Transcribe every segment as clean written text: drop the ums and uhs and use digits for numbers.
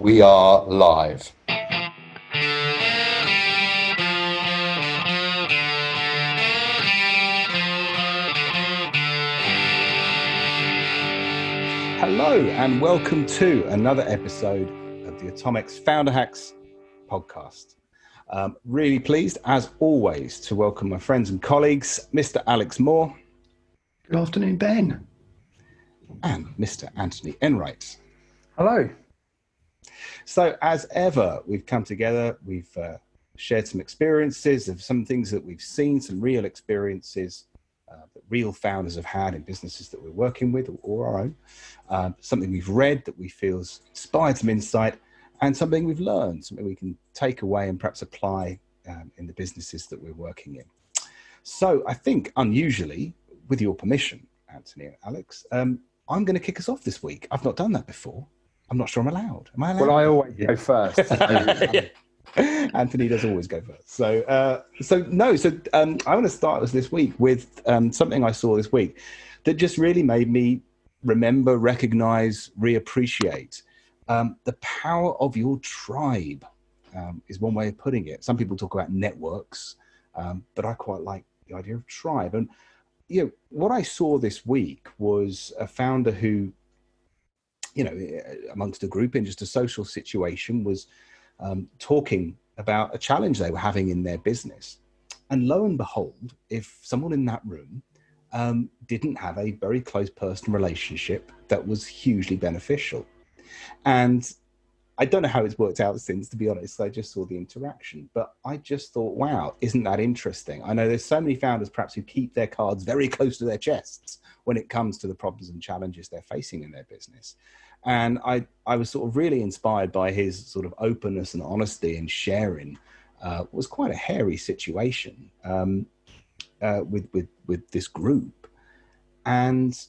We are live. Hello and welcome to another episode of the Atomics Founder Hacks podcast. Really pleased, as always, to welcome my friends and colleagues, Mr. Alex Moore. Good afternoon, Ben. And Mr. Anthony Enright. Hello. So as ever, we've come together, we've shared some experiences of some things that we've seen, some real experiences that real founders have had in businesses that we're working with or our own, something we've read that we feel has inspired some insight, and something we've learned, something we can take away and perhaps apply in the businesses that we're working in. So I think, unusually, with your permission, Anthony and Alex, I'm going to kick us off this week. I've not done that before. I'm not sure I'm allowed. Am I allowed? Well, I always go first. Anthony does always go first. So I want to start us this week with something I saw this week that just really made me remember, recognize, reappreciate the power of your tribe is one way of putting it. Some people talk about networks, but I quite like the idea of tribe. And you know, what I saw this week was a founder who, you know, amongst a group in just a social situation was talking about a challenge they were having in their business. And lo and behold, if someone in that room didn't have a very close personal relationship that was hugely beneficial. And I don't know how it's worked out since, to be honest. I just saw the interaction, but I just thought, wow, isn't that interesting? I know there's so many founders perhaps who keep their cards very close to their chests when it comes to the problems and challenges they're facing in their business. And I was sort of really inspired by his sort of openness and honesty and sharing. Was quite a hairy situation with this group. And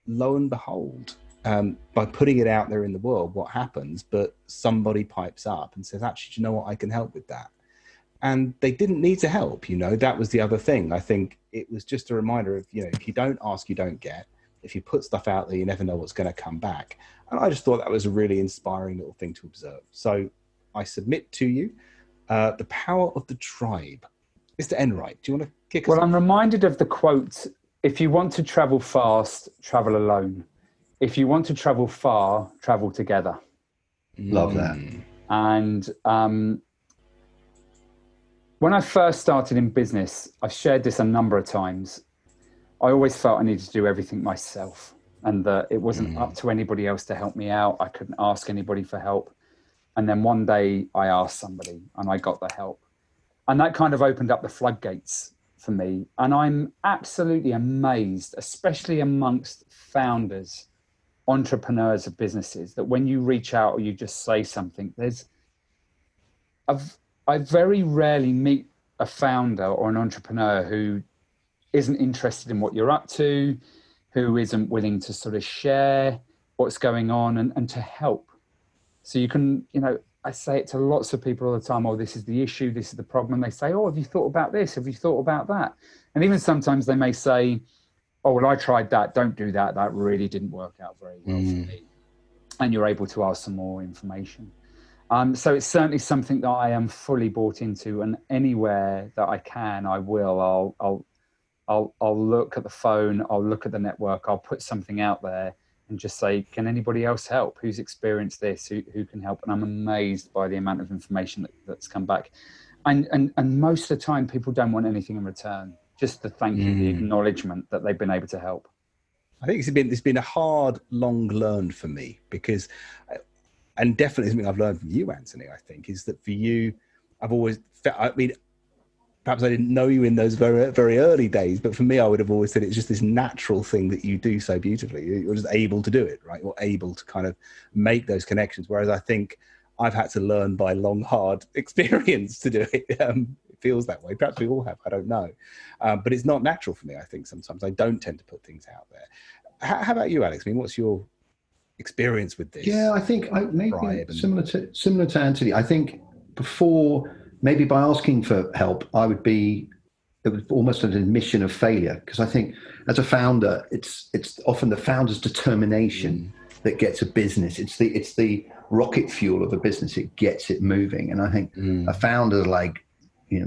lo and behold, by putting it out there in the world, what happens? But somebody pipes up and says, actually, do you know what? I can help with that. And they didn't need to help, you know, that was the other thing. I think it was just a reminder of, you know, if you don't ask, you don't get. If you put stuff out there, you never know what's going to come back. And I just thought that was a really inspiring little thing to observe. So I submit to you the power of the tribe. Mr. Enright, do you want to kick us off? Well, I'm reminded of the quote, if you want to travel fast, travel alone. If you want to travel far, travel together. Love that. And when I first started in business, I've shared this a number of times. I always felt I needed to do everything myself and that it wasn't up to anybody else to help me out. I couldn't ask anybody for help. And then one day I asked somebody and I got the help. And that kind of opened up the floodgates for me. And I'm absolutely amazed, especially amongst founders, entrepreneurs of businesses, that when you reach out or you just say something, I very rarely meet a founder or an entrepreneur who isn't interested in what you're up to, who isn't willing to sort of share what's going on and to help. So you can, you know, I say it to lots of people all the time, oh, this is the issue, this is the problem. And they say, oh, have you thought about this? Have you thought about that? And even sometimes they may say, oh, well, I tried that, don't do that. That really didn't work out very well for me. And you're able to ask some more information. So it's certainly something that I am fully bought into, and anywhere that I can, I will. I'll look at the phone, I'll look at the network, I'll put something out there and just say, can anybody else help? Who's experienced this? Who can help? And I'm amazed by the amount of information that's come back. And most of the time, people don't want anything in return. Just the thank you, the acknowledgement that they've been able to help. I think it's been a hard, long learn for me because, and definitely something I've learned from you, Anthony, I think, is that for you, I've always felt, I mean, perhaps I didn't know you in those very, very early days, but for me, I would have always said it's just this natural thing that you do so beautifully. You're just able to do it, right? You're able to kind of make those connections. Whereas I think I've had to learn by long, hard experience to do it. It feels that way. Perhaps we all have, I don't know. But it's not natural for me, I think, sometimes. I don't tend to put things out there. How about you, Alex? I mean, what's your experience with this? Yeah, I think maybe similar to Anthony. I think before, maybe by asking for help, it was almost an admission of failure, because I think as a founder, it's often the founder's determination that gets a business. It's the rocket fuel of a business. It gets it moving. And I think a founder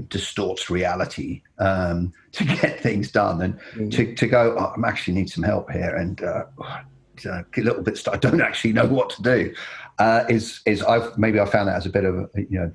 distorts reality to get things done, and to go, oh, I actually need some help here, and a little bit I don't actually know what to do, I found that as a bit of a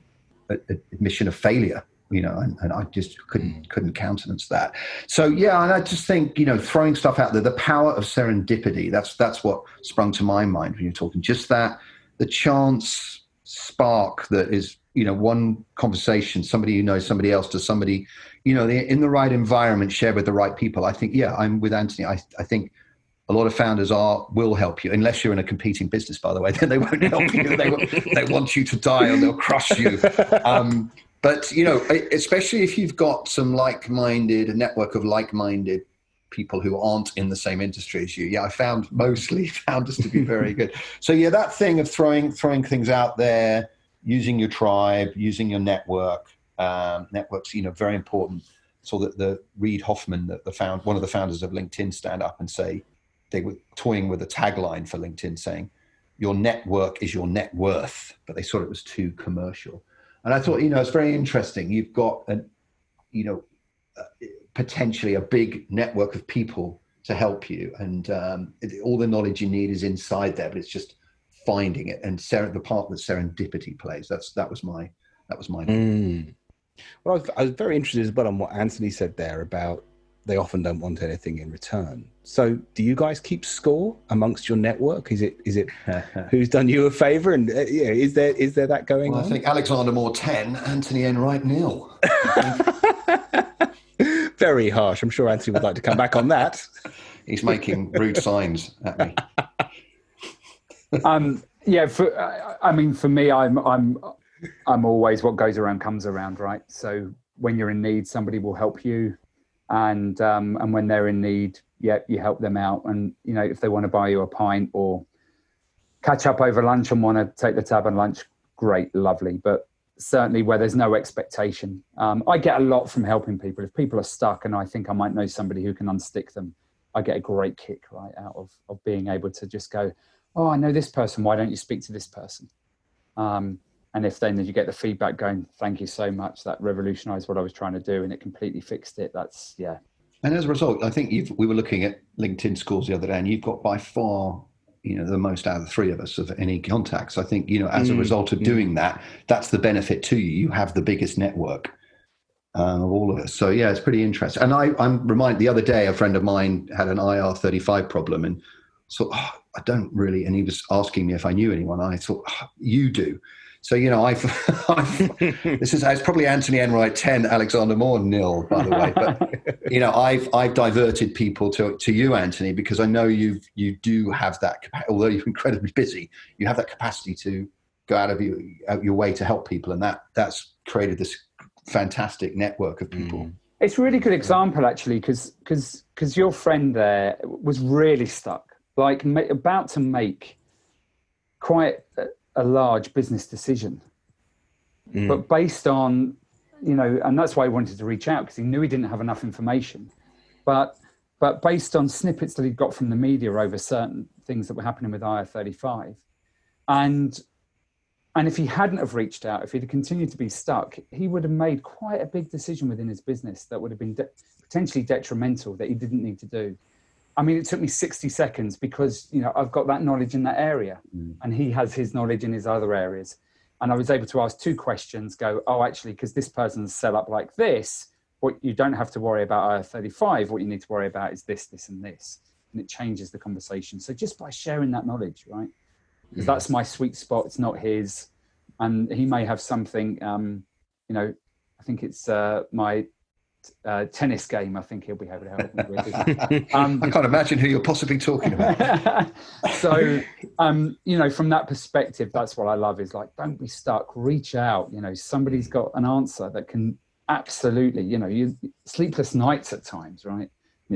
admission of failure, and I just couldn't countenance that. So yeah, and I just think throwing stuff out there, the power of serendipity, that's what sprung to my mind when you're talking, just that the chance spark that is one conversation, somebody who knows somebody else to somebody, in the right environment, shared with the right people. I think, I'm with Anthony. I think a lot of founders will help you, unless you're in a competing business, by the way, then they won't help you. They want you to die or they'll crush you. But, especially if you've got a network of like-minded people who aren't in the same industry as you. Yeah, I found mostly founders to be very good. So yeah, that thing of throwing things out there, using your tribe, using your networks, very important. So that the Reid Hoffman, one of the founders of LinkedIn, stand up and say, they were toying with a tagline for LinkedIn saying, your network is your net worth, but they thought it was too commercial. And I thought, it's very interesting. You've got potentially a big network of people to help you, and all the knowledge you need is inside there, but it's just finding it, and the part that serendipity plays. That was my Well, I was very interested as well on what Anthony said there about they often don't want anything in return. So do you guys keep score amongst your network? Is it who's done you a favor? And is there that going on? I think Alexander Moore 10, Anthony Enright 0. Very harsh. I'm sure Anthony would like to come back on that. He's making rude signs at me. For me, I'm always what goes around comes around, right? So when you're in need, somebody will help you, and when they're in need, you help them out. And if they want to buy you a pint or catch up over lunch and want to take the tab on lunch, great, lovely. But certainly where there's no expectation, I get a lot from helping people. If people are stuck and I think I might know somebody who can unstick them, I get a great kick right out of being able to just go, oh, I know this person, why don't you speak to this person? And if then you get the feedback going, thank you so much, that revolutionized what I was trying to do and it completely fixed it, that's, yeah. And as a result, I think we were looking at LinkedIn scores the other day, and you've got by far, the most out of the three of us of any contacts. I think, as a result of doing that, that's the benefit to you. You have the biggest network of all of us. So yeah, it's pretty interesting. And I'm reminded the other day, a friend of mine had an IR35 problem, and so I don't really, and he was asking me if I knew anyone. I thought, you do. So, it's probably Anthony Enright 10, Alexander Moore 0, by the way. But, I've diverted people to you, Anthony, because I know you do have that, although you're incredibly busy, you have that capacity to go out of your way to help people. And that's created this fantastic network of people. It's a really good example, actually, because your friend there was really stuck, like about to make quite a large business decision, but based on, and that's why he wanted to reach out, because he knew he didn't have enough information, but based on snippets that he'd got from the media over certain things that were happening with IR35. And if he hadn't have reached out, if he'd continued to be stuck, he would have made quite a big decision within his business that would have been potentially detrimental, that he didn't need to do. I mean, it took me 60 seconds because, I've got that knowledge in that area and he has his knowledge in his other areas. And I was able to ask two questions, go, oh, actually, because this person's set up like this, what you don't have to worry about IR35, what you need to worry about is this, this, and this. And it changes the conversation. So just by sharing that knowledge, right? Because that's my sweet spot. It's not his. And he may have something, I think it's my tennis game, I think he'll be able to help me with. I can't imagine who you're possibly talking about. So, from that perspective, that's what I love is like, don't be stuck, reach out. Somebody's got an answer that can absolutely, you sleepless nights at times, right?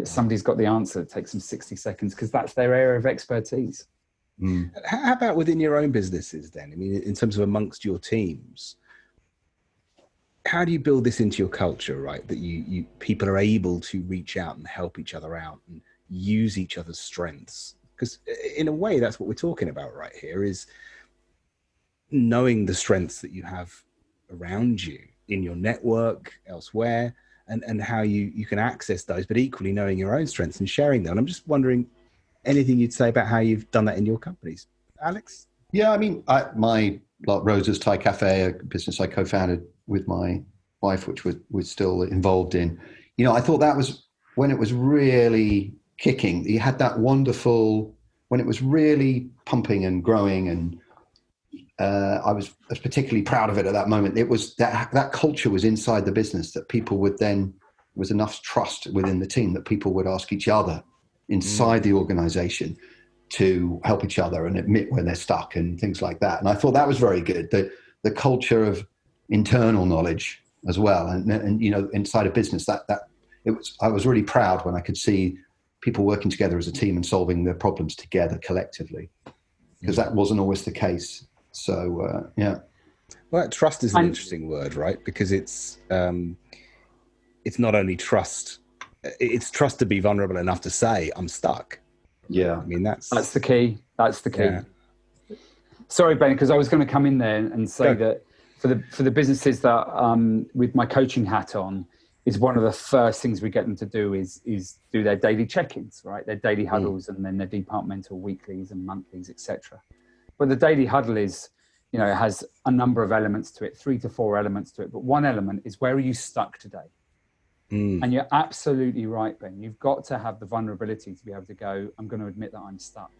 Somebody's got the answer. It takes them 60 seconds because that's their area of expertise. How about within your own businesses then? I mean, in terms of amongst your teams, how do you build this into your culture, right? That you people are able to reach out and help each other out and use each other's strengths? Because in a way, that's what we're talking about right here is knowing the strengths that you have around you in your network elsewhere, and how you can access those, but equally knowing your own strengths and sharing them. And I'm just wondering, anything you'd say about how you've done that in your companies, Alex? Yeah, I mean, my Rosa's Thai Cafe, a business I co-founded with my wife, which we're still involved in. You know, I thought that was when it was really kicking. You had that wonderful, when it was really pumping and growing, and I was particularly proud of it at that moment. It was that culture was inside the business, that people would then, was enough trust within the team that people would ask each other inside the organization to help each other and admit when they're stuck and things like that. And I thought that was very good. The culture of internal knowledge as well. And you know, inside a business, I was really proud when I could see people working together as a team and solving their problems together collectively, because that wasn't always the case. So, yeah. Well, trust is an interesting word, right? Because it's not only trust, it's trust to be vulnerable enough to say, I'm stuck. Yeah. I mean, that's the key. That's the key. Yeah. Sorry, Ben, because I was going to come in there and say that for the businesses that, with my coaching hat on, is one of the first things we get them to do is do their daily check-ins, right? Their daily huddles, and then their departmental weeklies and monthlies, etc. But the daily huddle is, you know, it has a number of elements to it, 3 to 4 elements to it. But one element is, where are you stuck today? And you're absolutely right, Ben. You've got to have the vulnerability to be able to go, I'm going to admit that I'm stuck.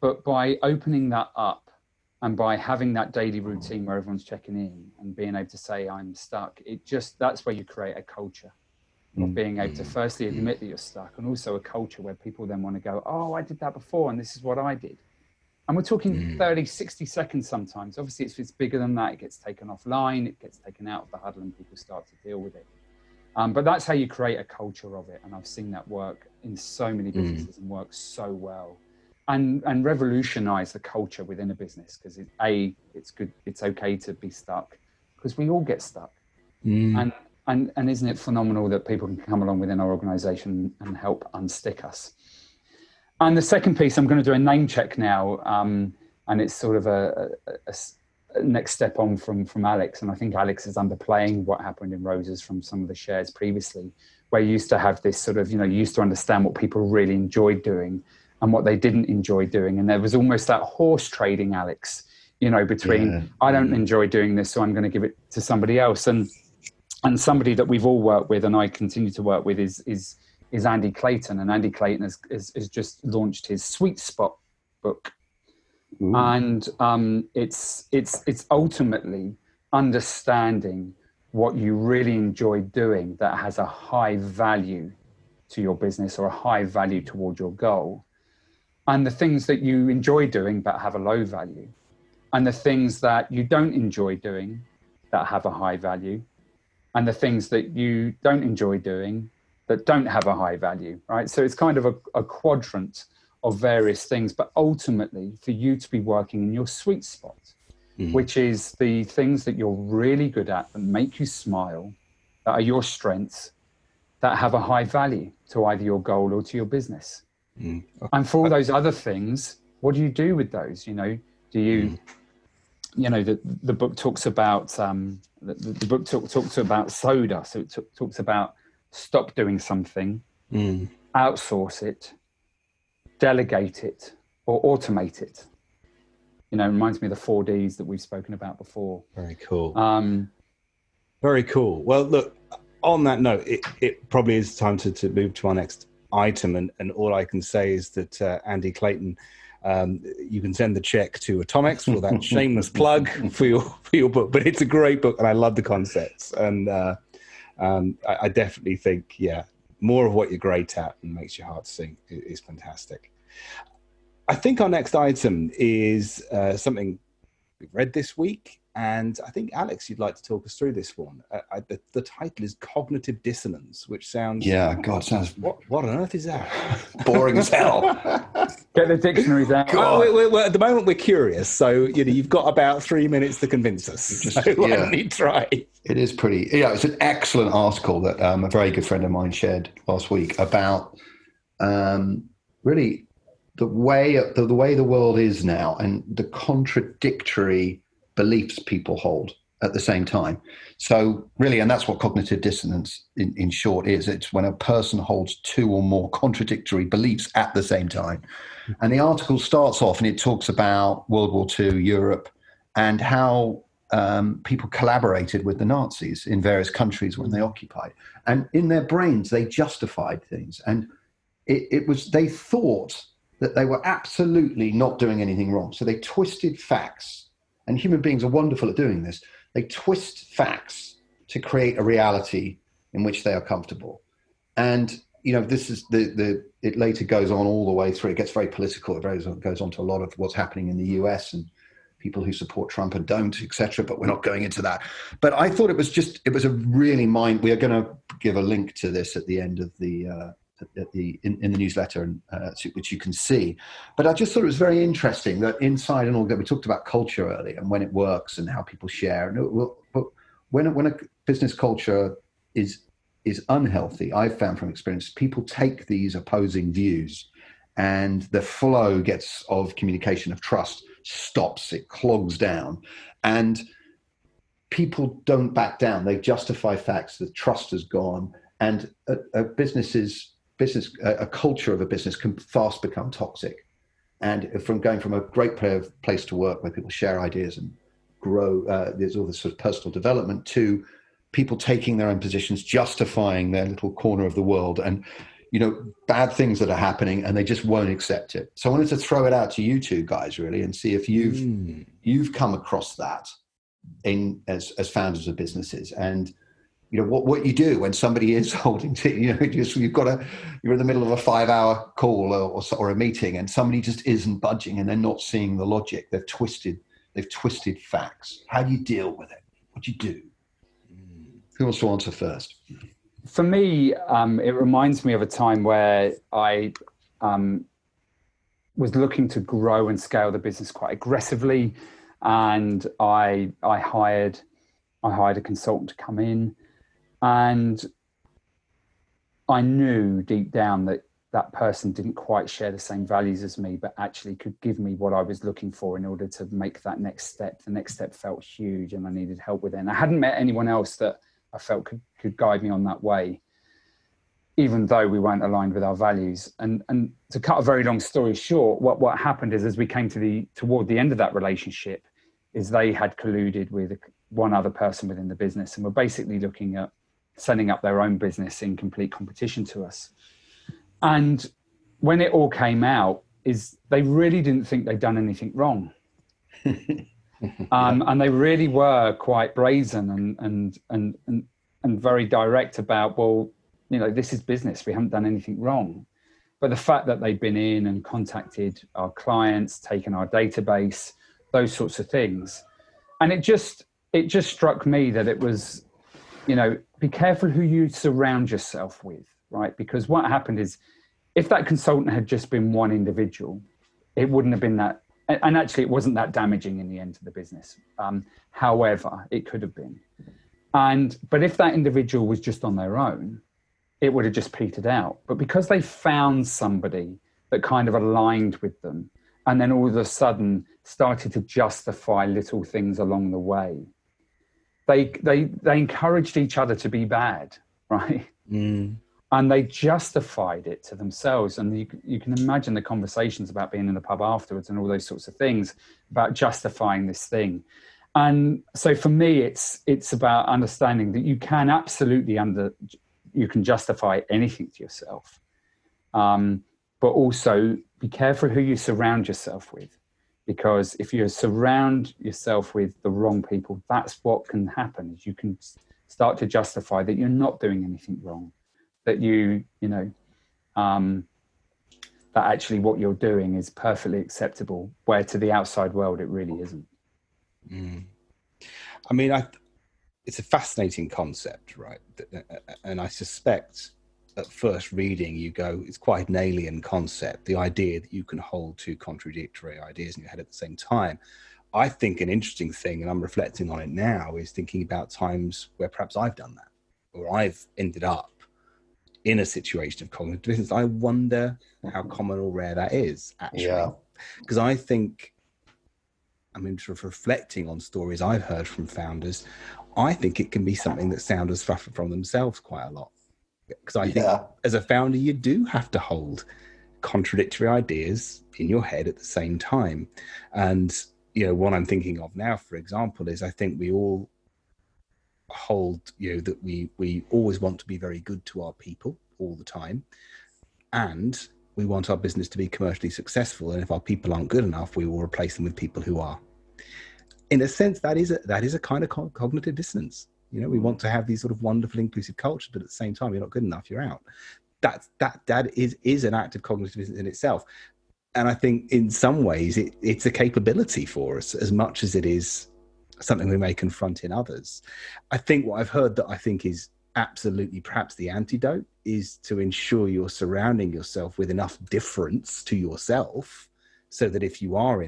But by opening that up, and by having that daily routine where everyone's checking in and being able to say, I'm stuck, that's where you create a culture of being able to firstly admit that you're stuck, and also a culture where people then want to go, oh, I did that before, and this is what I did. And we're talking 30, 60 seconds sometimes. Obviously, if it's bigger than that, it gets taken offline, it gets taken out of the huddle, and people start to deal with it. But that's how you create a culture of it. And I've seen that work in so many businesses and work so well. And revolutionize the culture within a business, because it's good, it's okay to be stuck, because we all get stuck. And isn't it phenomenal that people can come along within our organization and help unstick us? And the second piece, I'm going to do a name check now, and it's sort of a next step on from Alex. And I think Alex is underplaying what happened in Rosa's from some of the shares previously, where you used to have this sort of, you know, you used to understand what people really enjoyed doing and what they didn't enjoy doing. And there was almost that horse trading, Alex, you know, between I don't enjoy doing this, so I'm going to give it to somebody else. And somebody that we've all worked with, and I continue to work with, is Andy Clayton. And Andy Clayton has just launched his Sweet Spot book. And it's ultimately understanding what you really enjoy doing that has a high value to your business or a high value toward your goal, and the things that you enjoy doing but have a low value, and the things that you don't enjoy doing that have a high value, and the things that you don't enjoy doing that don't have a high value, right? So it's kind of a quadrant of various things, but ultimately for you to be working in your sweet spot, which is the things that you're really good at that make you smile, that are your strengths, that have a high value to either your goal or to your business. And for all those other things, what do you do with those? You know, do you, you know, the book talks about, the book talks about soda. So it talks about stop doing something, outsource it, delegate it, or automate it. You know, it reminds me of the 4 Ds that we've spoken about before. Very cool. Very cool. Well, look, on that note, it probably is time to move to our next item. And all I can say is that Andy Clayton, you can send the check to Atomics for that shameless plug for your book. But it's a great book, and I love the concepts. And I definitely think, more of what you're great at and makes your heart sing is fantastic. I think our next item is something we've read this week, and I think, Alex, you'd like to talk us through this one. The title is Cognitive Dissonance, which sounds... sounds... What on earth is that? Boring as hell. Get the dictionaries out. Well, at the moment, we're curious, so you've got about 3 minutes to convince us. So why don't you try? It is pretty... it's an excellent article that a very good friend of mine shared last week about really the way the world is now and the contradictory beliefs people hold at the same time. So really, and that's what cognitive dissonance in short is. It's when a person holds two or more contradictory beliefs at the same time. And the article starts off and it talks about World War II, Europe, and how people collaborated with the Nazis in various countries when they occupied. And in their brains, they justified things. And they thought that they were absolutely not doing anything wrong. So they twisted facts, and human beings are wonderful at doing this. They twist facts to create a reality in which they are comfortable. And, this is it later goes on all the way through. It gets very political. It goes on to a lot of what's happening in the US and people who support Trump and don't, etc. But we're not going into that. But I thought it was a really we are going to give a link to this at the end of in the newsletter, which you can see. But I just thought it was very interesting that inside and all that, we talked about culture earlier and when it works and how people share. But when a business culture is unhealthy, I've found from experience, people take these opposing views and the flow of communication, of trust, stops, it clogs down. And people don't back down. They justify facts. The trust has gone. And a culture of a business can fast become toxic. And from going from a great place to work where people share ideas and grow, there's all this sort of personal development, to people taking their own positions, justifying their little corner of the world and, bad things that are happening, and they just won't accept it. So I wanted to throw it out to you two guys really and see if you've come across that as founders of businesses, and what you do when somebody is holding to, you're in the middle of a 5-hour call or a meeting and somebody just isn't budging and they're not seeing the logic. They've twisted facts. How do you deal with it? What do you do? Who wants to answer first? For me, it reminds me of a time where I was looking to grow and scale the business quite aggressively, and I hired a consultant to come in, and I knew deep down that person didn't quite share the same values as me, but actually could give me what I was looking for in order to make that next step. The next step felt huge, and I needed help with it. And I hadn't met anyone else that I felt could guide me on that way, even though we weren't aligned with our values. And to cut a very long story short, what happened is, as we came toward the end of that relationship, is they had colluded with one other person within the business and were basically looking at setting up their own business in complete competition to us. And when it all came out, is they really didn't think they'd done anything wrong. And they really were quite brazen and very direct about, well, this is business. We haven't done anything wrong. But the fact that they'd been in and contacted our clients, taken our database, those sorts of things. And it just struck me that it was, be careful who you surround yourself with, right? Because what happened is, if that consultant had just been one individual, it wouldn't have been that. And actually, it wasn't that damaging in the end to the business. However, it could have been. But if that individual was just on their own, it would have just petered out. But because they found somebody that kind of aligned with them, and then all of a sudden started to justify little things along the way, they encouraged each other to be bad, right? Mm. And they justified it to themselves. And you can imagine the conversations about being in the pub afterwards and all those sorts of things about justifying this thing. And so for me, it's about understanding that you can absolutely you can justify anything to yourself. But also be careful who you surround yourself with, because if you surround yourself with the wrong people, that's what can happen, is you can start to justify that you're not doing anything wrong, that that actually what you're doing is perfectly acceptable, where to the outside world it really isn't. Mm. I mean, it's a fascinating concept, right? And I suspect at first reading you go, it's quite an alien concept, the idea that you can hold two contradictory ideas in your head at the same time. I think an interesting thing, and I'm reflecting on it now, is thinking about times where perhaps I've done that, or I've ended up in a situation of cognitive dissonance. I wonder how common or rare that is, actually. Because I think, I mean, sort of reflecting on stories I've heard from founders, I think it can be something that founders suffer from themselves quite a lot. Because I think as a founder, you do have to hold contradictory ideas in your head at the same time. And, you know, what I'm thinking of now, for example, is I think we all hold, you know, that we always want to be very good to our people all the time, and we want our business to be commercially successful, and if our people aren't good enough, we will replace them with people who are. In a sense, that is a kind of cognitive dissonance. You know, we want to have these sort of wonderful inclusive cultures, but at the same time, you're not good enough, you're out. That is an act of cognitive dissonance in itself. And I think in some ways it's a capability for us as much as it is something we may confront in others. I think what I've heard that I think is absolutely perhaps the antidote is to ensure you're surrounding yourself with enough difference to yourself so that if you are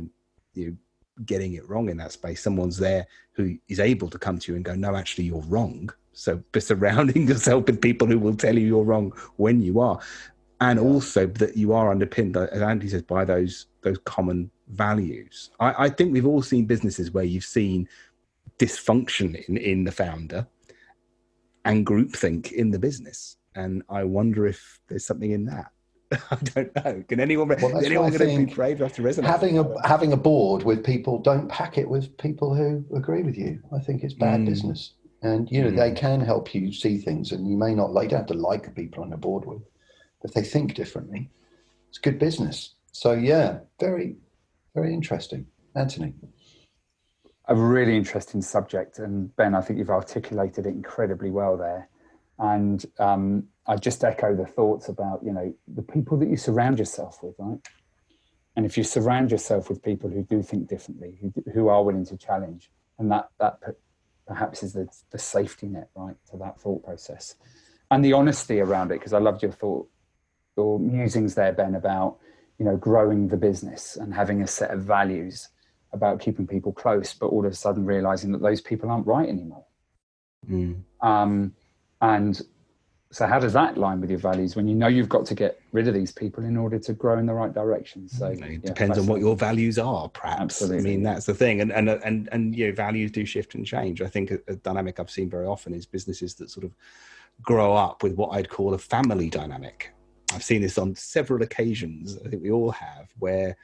getting it wrong in that space, someone's there who is able to come to you and go, no, actually you're wrong. So be surrounding yourself with people who will tell you you're wrong when you are. And also that you are underpinned, as Andy says, by those common values. I think we've all seen businesses where you've seen dysfunction in the founder and groupthink in the business. And I wonder if there's something in that. I don't know. Can anyone going to be brave enough to resonate? Having a board with people, don't pack it with people who agree with you. I think it's bad business. And, you know, they can help you see things, and you may not, you don't have to like the people on the board with. If they think differently, it's good business. So yeah, very, very interesting. Anthony. A really interesting subject. And Ben, I think you've articulated it incredibly well there. And I just echo the thoughts about, you know, the people that you surround yourself with, right? And if you surround yourself with people who do think differently, who are willing to challenge, and that perhaps is the safety net, right, to that thought process. And the honesty around it, because I loved your musings there, Ben, about, you know, growing the business and having a set of values about keeping people close, but all of a sudden realizing that those people aren't right anymore. And so how does that line with your values when you know you've got to get rid of these people in order to grow in the right direction? So it depends on what your values are, perhaps. Absolutely. I mean, that's the thing. And you know, values do shift and change. I think a dynamic I've seen very often is businesses that sort of grow up with what I'd call a family dynamic. I've seen this on several occasions, I think we all have, where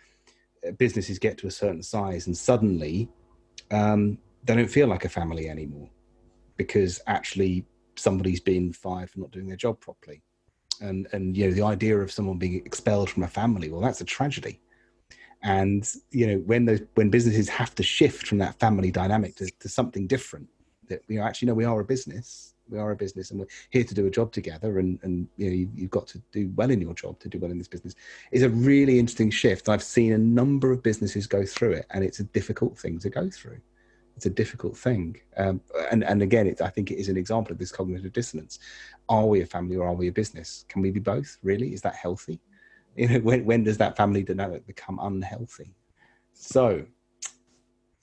businesses get to a certain size and suddenly they don't feel like a family anymore because actually somebody's been fired for not doing their job properly. And you know, the idea of someone being expelled from a family, well, that's a tragedy. And, you know, when businesses have to shift from that family dynamic to something different, that, you know, actually, no, we are a business and we're here to do a job together, and you know, you've got to do well in your job to do well in this business, is a really interesting shift. I've seen a number of businesses go through it, and it's a difficult thing to go through. It's a difficult thing. And again, I think it is an example of this cognitive dissonance. Are we a family or are we a business? Can we be both, really? Is that healthy? You know, when does that family dynamic become unhealthy? So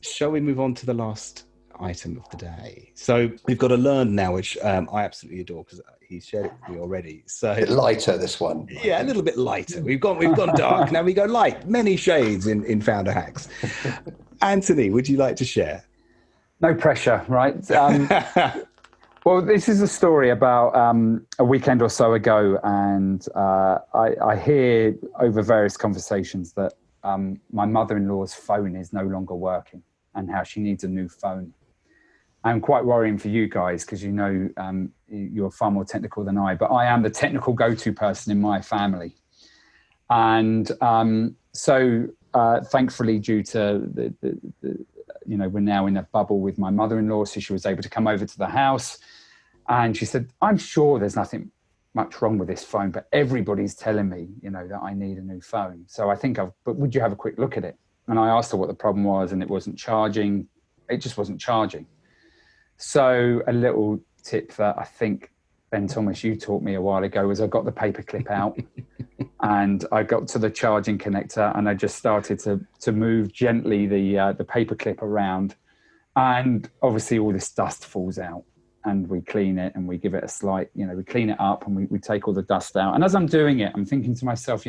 shall we move on to the last item of the day? So we've got a learn now, which I absolutely adore because he's shared it with me already. So a bit lighter, this one. Yeah, a little bit lighter. We've gone dark. Now we go light. Many shades in Founder Hacks. Anthony, would you like to share? No pressure, right? Well, this is a story about a weekend or so ago, and I hear over various conversations that my mother-in-law's phone is no longer working and how she needs a new phone. And quite worrying for you guys because, you know, you're far more technical than I, but I am the technical go-to person in my family. And so thankfully, due to the you know, we're now in a bubble with my mother-in-law, so she was able to come over to the house. And she said, I'm sure there's nothing much wrong with this phone, but everybody's telling me, you know, that I need a new phone. So I think but would you have a quick look at it? And I asked her what the problem was, and it wasn't charging. It just wasn't charging. So a little tip that I think, Ben Thomas, you taught me a while ago was I got the paperclip out and I got to the charging connector and I just started to move gently the paperclip around, and obviously all this dust falls out. and we clean it and we give it a slight, we clean it up and we take all the dust out. And as I'm doing it, I'm thinking to myself,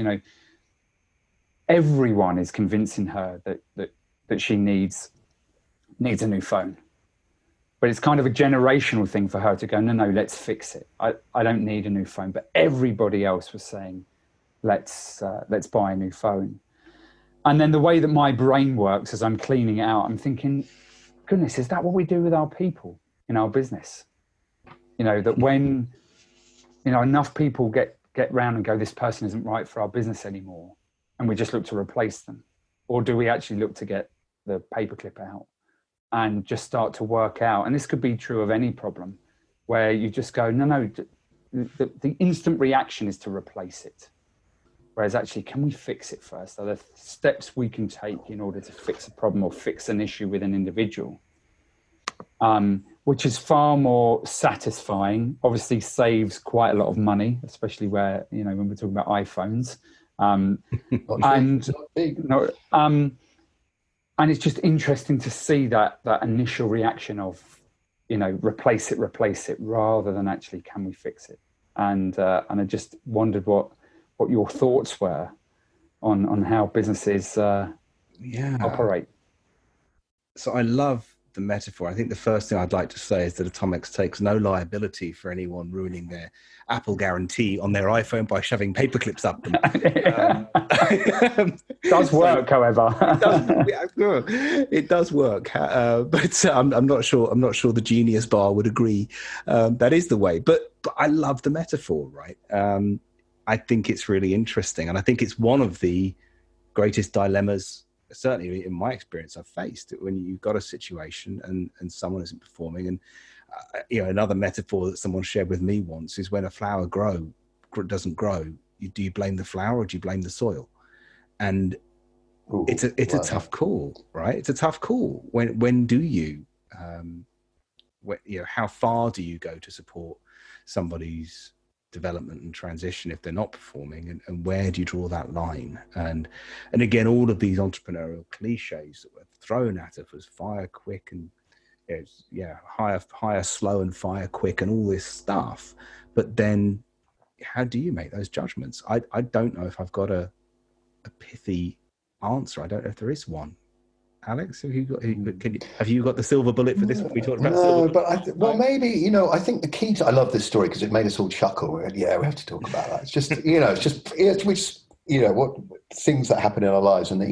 everyone is convincing her that she needs a new phone. But it's kind of a generational thing for her to go, no, let's fix it. I don't need a new phone. But everybody else was saying, let's buy a new phone. And then the way that my brain works as I'm cleaning it out, I'm thinking, goodness, is that what we do with our people in our business? That when, enough people get round and go, this person isn't right for our business anymore, and we just look to replace them? Or do we actually look to get the paperclip out and just start to work out? And this could be true of any problem, where you just go, no, the instant reaction is to replace it. Whereas actually, can we fix it first? Are there steps we can take in order to fix a problem or fix an issue with an individual? Which is far more satisfying, obviously saves quite a lot of money, especially where, when we're talking about iPhones. And it's just interesting to see that initial reaction of, replace it, rather than actually, can we fix it? And I just wondered what your thoughts were on how businesses operate. So I love the metaphor. I think the first thing I'd like to say is that Atomics takes no liability for anyone ruining their Apple guarantee on their iPhone by shoving paperclips up them. Does work, however. It does work, but I'm not sure. I'm not sure the Genius Bar would agree. That is the way. But I love the metaphor, right? I think it's really interesting, and I think it's one of the greatest dilemmas, certainly in my experience, I've faced when you've got a situation and someone isn't performing. And another metaphor that someone shared with me once is when a flower doesn't grow, do you blame the flower or do you blame the soil? And it's a tough call, right? It's a tough call. When do you, how far do you go to support somebody's development and transition if they're not performing, and where do you draw that line? And again, all of these entrepreneurial cliches that were thrown at us was fire quick and hire slow and fire quick and all this stuff. But then how do you make those judgments? I don't know if I've got a pithy answer. I don't know if there is one. Alex, have you got the silver bullet for this? We talked about no, but maybe I think the key to, I love this story because it made us all chuckle. Yeah, we have to talk about that. It's just what things that happen in our lives, and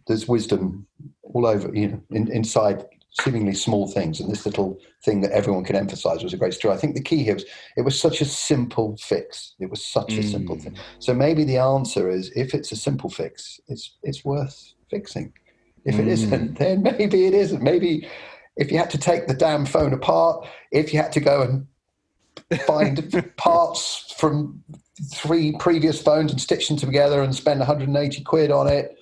there's wisdom all over inside seemingly small things, and this little thing that everyone can emphasize was a great story. I think the key here was it was such a simple fix. It was such a simple thing. So maybe the answer is, if it's a simple fix, it's worth fixing. If it isn't, then maybe it isn't. Maybe if you had to take the damn phone apart, if you had to go and find parts from 3 previous phones and stitch them together and spend 180 quid on it,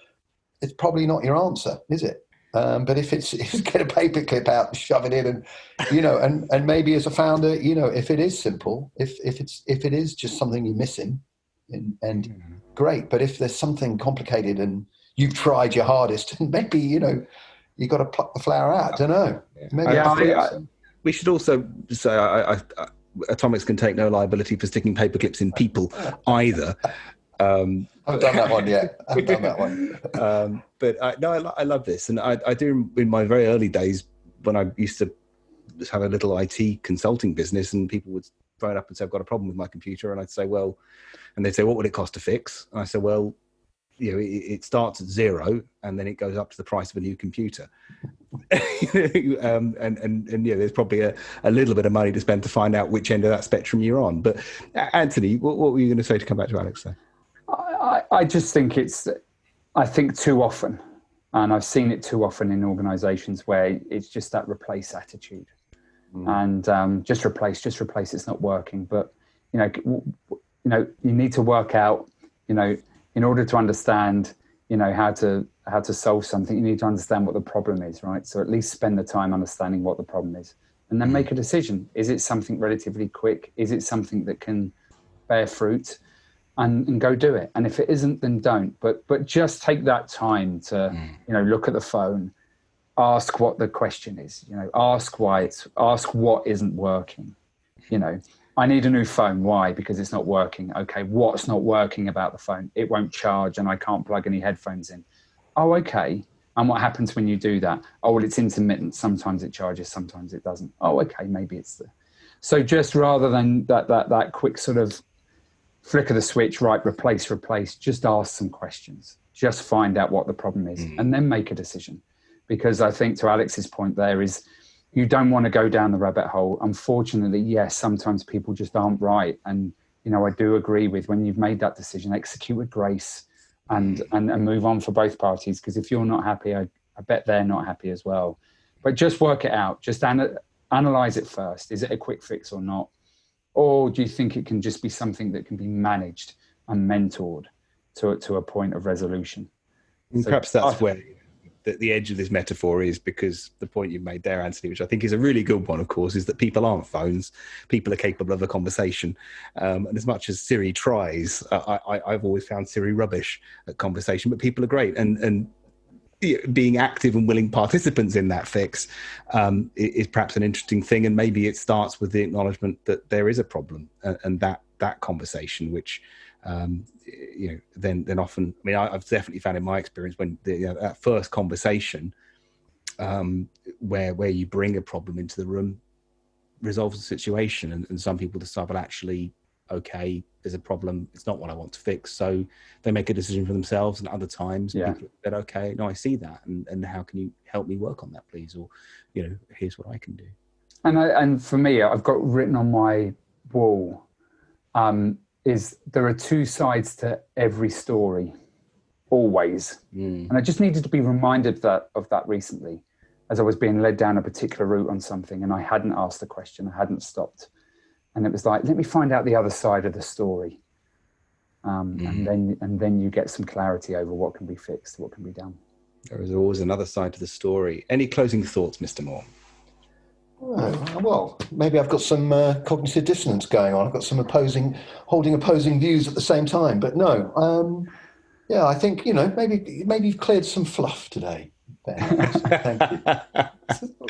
it's probably not your answer, is it? But if it's get a paperclip out and shove it in, and and maybe as a founder, if it is simple, if it is just something you're missing, and great. But if there's something complicated and you've tried your hardest, and maybe you got to pluck the flower out. I don't know. Maybe we should also say Atomics can take no liability for sticking paperclips in people either. I haven't done that one yet. I love this, and I do in my very early days when I used to have a little IT consulting business, and people would phone up and say, I've got a problem with my computer, and I'd say, well, and they'd say, what would it cost to fix? And I said, well, it starts at 0 and then it goes up to the price of a new computer. and there's probably a little bit of money to spend to find out which end of that spectrum you're on. But Anthony, what were you going to say to come back to Alex there? I just think I think too often, and I've seen it too often in organizations where it's just that replace attitude. And just replace, it's not working. But, you need to work out, in order to understand, how to solve something, you need to understand what the problem is, right? So at least spend the time understanding what the problem is, and then make a decision. Is it something relatively quick? Is it something that can bear fruit? And go do it. And if it isn't, then don't. But just take that time to, look at the phone, ask what the question is, ask what isn't working. I need a new phone. Why? Because it's not working. Okay, what's not working about the phone? It won't charge and I can't plug any headphones in. Oh, okay. And what happens when you do that? Oh, well, it's intermittent. Sometimes it charges, sometimes it doesn't. Oh, okay, maybe it's the... So just rather than that quick sort of flick of the switch, right, replace, just ask some questions. Just find out what the problem is and then make a decision. Because I think to Alex's point there is, you don't want to go down the rabbit hole. Unfortunately, yes, sometimes people just aren't right. And, I do agree with, when you've made that decision, execute with grace and move on for both parties. Because if you're not happy, I bet they're not happy as well. But just work it out. Just analyze it first. Is it a quick fix or not? Or do you think it can just be something that can be managed and mentored to a point of resolution? And perhaps that's where the edge of this metaphor is, because the point you've made there, Anthony, which I think is a really good one, of course, is that people aren't phones. People are capable of a conversation. And as much as Siri tries, I've always found Siri rubbish at conversation, but people are great. And being active and willing participants in that fix is perhaps an interesting thing. And maybe it starts with the acknowledgement that there is a problem, and that conversation, which then often, I mean, I've definitely found in my experience when that first conversation where you bring a problem into the room resolves the situation, and some people decide, well, actually, okay, there's a problem, it's not what I want to fix, so they make a decision for themselves. And other times people said, okay, no, I see that, and how can you help me work on that, please? Or here's what I can do. And for me, I've got written on my wall, is there are two sides to every story, always. And I just needed to be reminded of that recently, as I was being led down a particular route on something, and I hadn't asked the question, I hadn't stopped. And it was like, let me find out the other side of the story. And then you get some clarity over what can be fixed, what can be done. There is always another side to the story. Any closing thoughts, Mr. Moore? Well, maybe I've got some cognitive dissonance going on. I've got some holding opposing views at the same time. But no, I think, maybe you've cleared some fluff today. Thank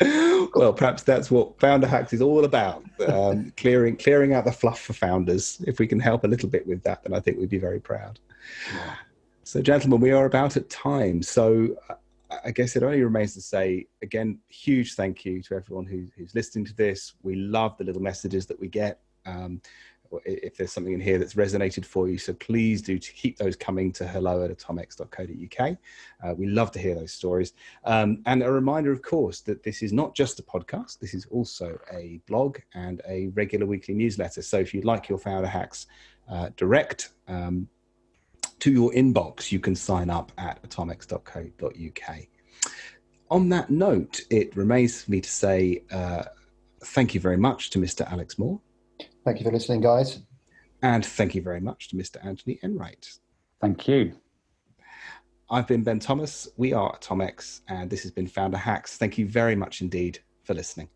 you. Well, perhaps that's what Founder Hacks is all about, clearing out the fluff for founders. If we can help a little bit with that, then I think we'd be very proud. Yeah. So, gentlemen, we are about at time. So I guess it only remains to say, again, huge thank you to everyone who's listening to this. We love the little messages that we get. If there's something in here that's resonated for you, so please do to keep those coming to hello@atomex.co.uk. We love to hear those stories. And a reminder, of course, that this is not just a podcast. This is also a blog and a regular weekly newsletter. So if you'd like your Founder Hacks direct to your inbox, you can sign up at atomex.co.uk. On that note, it remains for me to say thank you very much to Mr. Alex Moore. Thank you for listening, guys. And thank you very much to Mr. Anthony Enright. Thank you. I've been Ben Thomas. We are Atomex, and this has been Founder Hacks. Thank you very much indeed for listening.